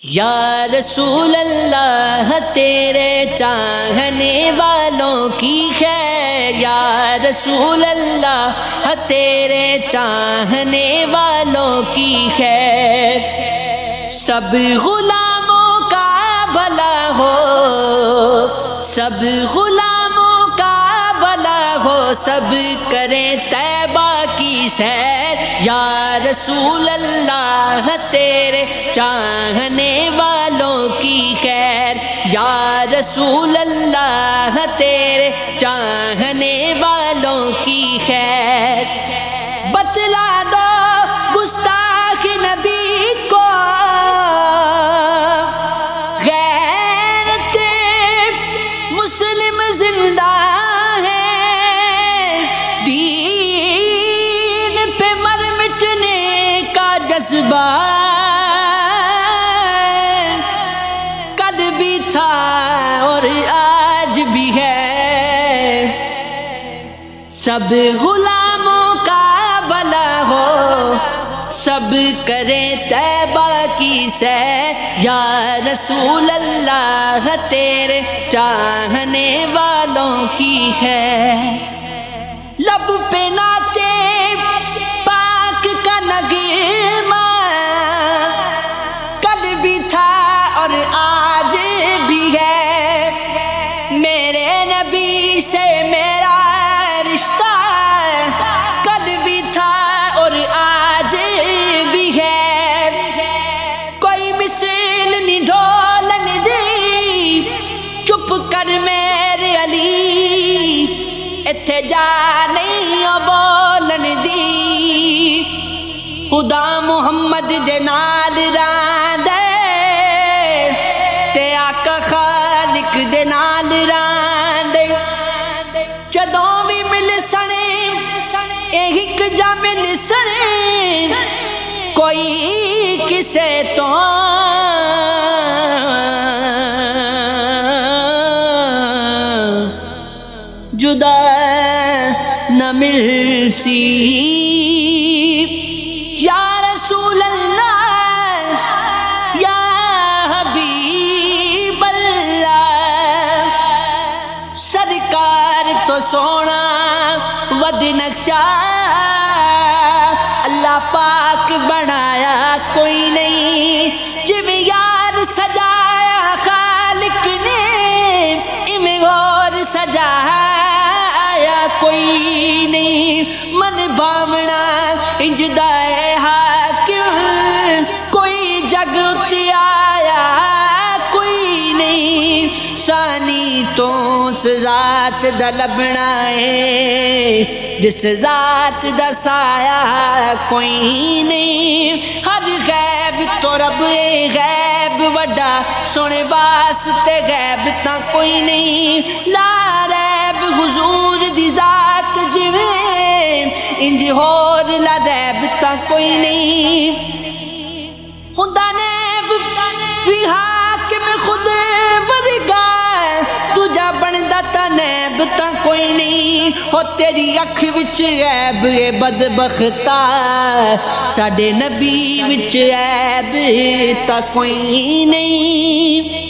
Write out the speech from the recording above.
یا رسول اللہ تیرے چاہنے والوں کی خیر، یا رسول اللہ تیرے چاہنے والوں کی خیر، سب غلاموں کا بھلا ہو، سب غلاموں کا بھلا ہو، سب کریں طیبہ کی سیر، یا رسول اللہ تیرے چاہنے والوں کی خیر، یا رسول اللہ تیرے چاہنے والوں کی خیر، بتلا دو گستاخ نبی کو غیرت مسلم زندہ ہے، دین پہ مر مٹنے کا جذبہ کل بھی تھا اور آج بھی ہے، سب غلاموں کا بھلا ہو، سب کریں طیبہ کی سیر، یا رسول اللہ تیرے چاہنے والوں کی ہے، لب پہ ناتے پاک کا نغمہ کل بھی تھا اور آج بھی ہے، میرے نبی سے میرا رشتہ کل بھی تھا اور آج بھی ہے، کوئی مثل نہیں ڈھولن دی، چپ کر میرے علی اتھے جا نہیں بولن دی، خدا محمد دے نال راندے تے آقا خالق دے نال راندے، جدوں بھی مل سنے ایک جا مل سنے، کوئی کسے تو جدا نہ مل سی، یا رسول اللہ یا حبیب اللہ، سرکار تو سونا ود نقشہ اللہ پاک بنایا کوئی نہیں، جویں یار سجایا خالق نے ایویں اور سجایا کوئی نہیں، من بھاونا انجدا ہے حاکم کوئی جگ اتے آیا کوئی نہیں، ثانی تو اس ذات دا لبنا ہے جس ذات دا سایہ کوئی نہیں، ہر غیب تو رب غیب وڈا سونے واسطے غیب تا کوئی نہیں، لا ریب حضور دی ذات جویں انج ہور لا ریب تا کوئی نہیں، خدا نیب بھی حاکم خود ورگا تجا بندا تا نیب تا کوئی نہیں، ہو تیری اکھ وچ عیب اے بدبختا، ساڈے نبی وچ عیب تا کوئی نہیں۔